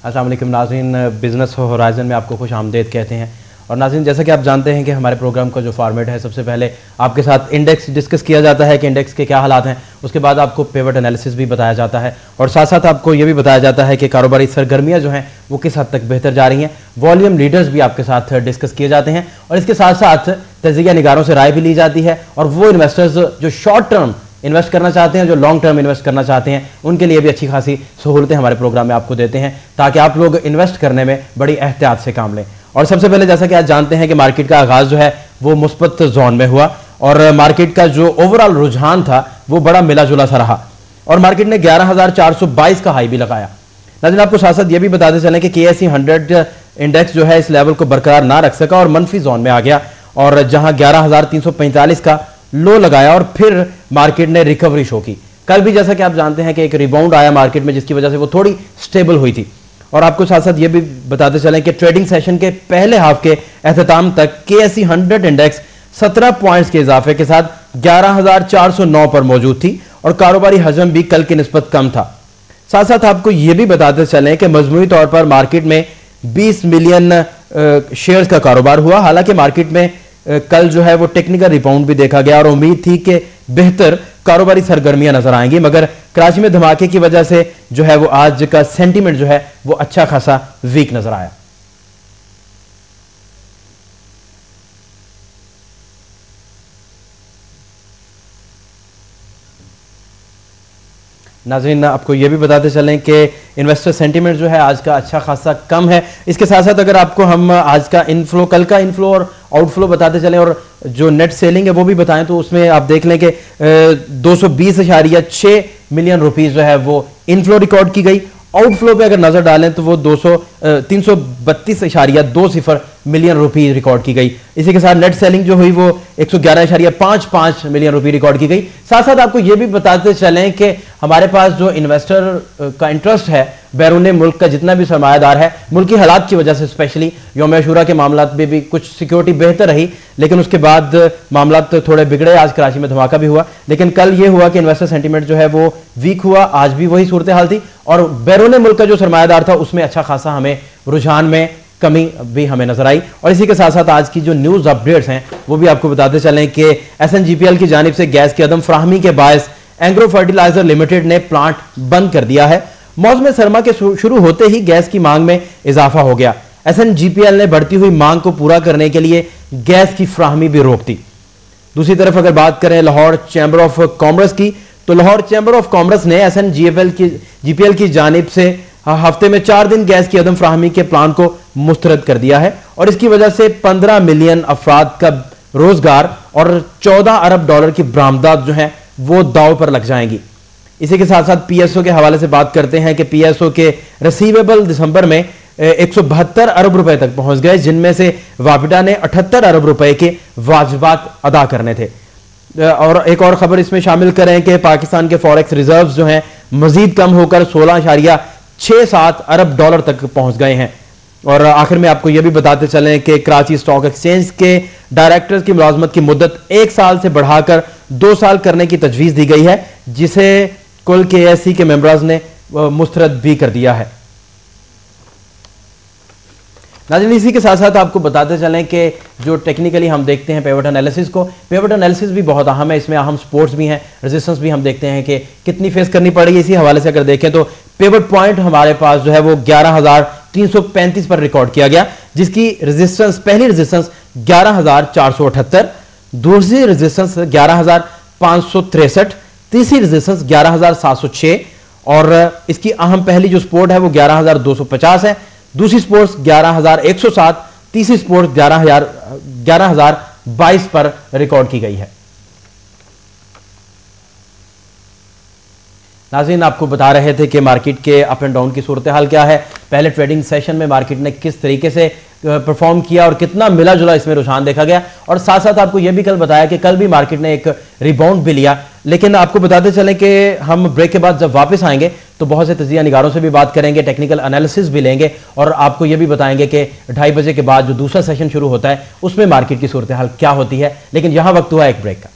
अस्सलाम वालेकुम नाज़रीन, बिज़नेस होराइज़न में आपको खुश आमदीद कहते हैं। और नाज़रीन, जैसा कि आप जानते हैं कि हमारे प्रोग्राम का जो फॉर्मेट है, सबसे पहले आपके साथ इंडेक्स डिस्कस किया जाता है कि इंडेक्स के क्या हालात हैं। उसके बाद आपको पिवट एनालिसिस भी बताया जाता है और साथ साथ आपको ये भी बताया जाता है कि कारोबारी सरगर्मियाँ जो हैं वो किस हद तक बेहतर जा रही हैं। वॉल्यूम लीडर्स भी आपके साथ डिस्कस किए जाते हैं और इसके साथ साथ तजिया निगारों से राय भी ली जाती है। और वो इन्वेस्टर्स जो शॉर्ट टर्म इन्वेस्ट करना चाहते हैं, जो लॉन्ग टर्म इन्वेस्ट करना चाहते हैं, उनके लिए भी अच्छी खासी सहूलतें हमारे प्रोग्राम में आपको देते हैं ताकि आप लोग इन्वेस्ट करने में बड़ी एहतियात से काम लें। और सबसे पहले जैसा कि आज जानते हैं कि मार्केट का आगाज जो है वो मुस्बत जोन में हुआ और मार्केट का जो ओवरऑल रुझान था वो बड़ा मिला जुला सा रहा और मार्केट ने 11,422 का हाई भी लगाया। नाज़रीन, आपको साथ साथ ये भी बताते चलें कि KSE 100 इंडेक्स जो है इस लेवल को बरकरार ना रख सका और मनफी जोन में आ गया और जहां 11,345 का लो लगाया और फिर मार्केट ने रिकवरी शो की। कल भी जैसा कि आप जानते हैं कि एक रिबाउंड आया मार्केट में जिसकी वजह से वो थोड़ी स्टेबल हुई थी। और आपको साथ साथ ये भी बताते चलें कि ट्रेडिंग सेशन के पहले हाफ के एहतताम तक KSE 100 इंडेक्स 17 पॉइंट्स के इजाफे के साथ 11,409 पर मौजूद थी और कारोबारी हजम भी कल की निस्बत कम था। साथ साथ आपको यह भी बताते चलें कि मजमूई तौर पर मार्केट में 20 मिलियन शेयर्स का कारोबार हुआ। हालांकि मार्केट में कल जो है वो टेक्निकल रिबाउंड भी देखा गया और उम्मीद थी कि बेहतर कारोबारी सरगर्मियां नजर आएंगी, मगर कराची में धमाके की वजह से जो है वो आज का सेंटीमेंट जो है वो अच्छा खासा वीक नजर आया। नाज़रीन, आपको यह भी बताते चलें कि इन्वेस्टर सेंटीमेंट जो है आज का अच्छा खासा कम है। इसके साथ साथ अगर आपको हम आज का इनफ्लो, कल का इनफ्लो और आउटफ्लो बताते चलें और जो नेट सेलिंग है वो भी बताएं तो उसमें आप देख लें कि 220.6 मिलियन रुपीस जो है वो इनफ्लो रिकॉर्ड की गई। आउटफ्लो पे अगर नजर डालें तो वो 332.20 मिलियन रुपी रिकॉर्ड की गई। इसी के साथ नेट सेलिंग जो हुई वो 111.55 मिलियन रुपी रिकॉर्ड की गई। साथ साथ आपको ये भी बताते चलें कि हमारे पास जो इन्वेस्टर का इंटरेस्ट है बैरून मुल्क का जितना भी सरमायादार है, मुल्की हालात की वजह से स्पेशली यौम अशूरा के मामला में भी कुछ सिक्योरिटी बेहतर रही लेकिन उसके बाद मामला तो थोड़े बिगड़े। आज कराची में धमाका भी हुआ लेकिन कल ये हुआ कि इन्वेस्टर सेंटीमेंट जो है वो वीक हुआ। आज भी वही सूरत हाल थी और बैरून मुल्क का जो सरमायादार था उसमें अच्छा खासा हमें रुझान में कमी भी हमें नजर आई। और इसी के साथ साथ आज की जो न्यूज अपडेट्स हैं वो भी आपको बताते चलें कि SNGPL की जानिब से गैस की अदम फराहमी के बायस एंग्रो फर्टिलाइजर लिमिटेड ने प्लांट बंद कर दिया है। मौसम सरमा के शुरू होते ही गैस की मांग में इजाफा हो गया। SNGPL ने बढ़ती हुई मांग को पूरा करने के लिए गैस की फराहमी भी रोक दी। दूसरी तरफ अगर बात करें लाहौर चैम्बर ऑफ कॉमर्स की, तो लाहौर चैम्बर ऑफ कॉमर्स ने SNGPL की जानिब से हफ्ते में 4 दिन गैस की अदम फराहमी के प्लान को मुस्तरद कर दिया है और इसकी वजह से 15 मिलियन अफराद का रोजगार और 14 अरब डॉलर की बरामदात जो है वो दाव पर लग जाएंगी। इसी के साथ साथ PSO के हवाले से बात करते हैं कि PSO के रिसीवेबल दिसंबर में 172 अरब रुपए तक पहुंच गए, जिनमें से वापिडा ने 78 अरब रुपए के वाजिबात अदा करने थे। और एक और खबर इसमें शामिल करें कि पाकिस्तान के फॉरेक्स रिजर्व्स जो हैं मजीद कम होकर 16.67 अरब डॉलर तक पहुंच गए हैं। और आखिर में आपको यह भी बताते चलें कि कराची स्टॉक एक्सचेंज के डायरेक्टर्स की मुलाजमत की मुद्दत 1 साल से बढ़ाकर 2 साल करने की तजवीज दी गई है, जिसे कुल KSE के मेंबर्स ने मुस्तरद भी कर दिया है। नाज़रीन, इसी के साथ साथ आपको बताते चलें कि जो टेक्निकली हम देखते हैं पिवट एनालिसिस को, पिवट एनालिसिस भी बहुत अहम है। इसमें अहम सपोर्ट्स भी हैं, रेजिस्टेंस भी हम देखते हैं कि कितनी फेस करनी पड़ेगी। इसी हवाले से अगर देखें तो पिवट पॉइंट हमारे पास जो है वो 11,335 पर रिकॉर्ड किया गया, जिसकी रेजिस्टेंस, पहली रेजिस्टेंस 11,478, दूसरी रेजिस्टेंस 11,563, तीसरी रेजिस्टेंस 11,706 और इसकी अहम पहली जो सपोर्ट है वो 11,250 है, दूसरी स्पोर्ट्स 11,107, तीसरी स्पोर्ट्स 11,022 पर रिकॉर्ड की गई है। नाज़रीन, आपको बता रहे थे कि मार्केट के अप एंड डाउन की सूरत हाल क्या है। पहले ट्रेडिंग सेशन में मार्केट ने किस तरीके से परफॉर्म किया और कितना मिला जुला इसमें रुझान देखा गया और साथ साथ आपको यह भी कल बताया कि कल भी मार्केट ने एक रिबाउंड भी लिया। लेकिन आपको बताते चलें कि हम ब्रेक के बाद जब वापस आएंगे तो बहुत से तजिया निगारों से भी बात करेंगे, टेक्निकल एनालिसिस भी लेंगे और आपको यह भी बताएंगे कि 2:30 बजे के बाद जो दूसरा सेशन शुरू होता है उसमें मार्केट की सूरत हाल क्या होती है। लेकिन यहां वक्त हुआ एक ब्रेक का।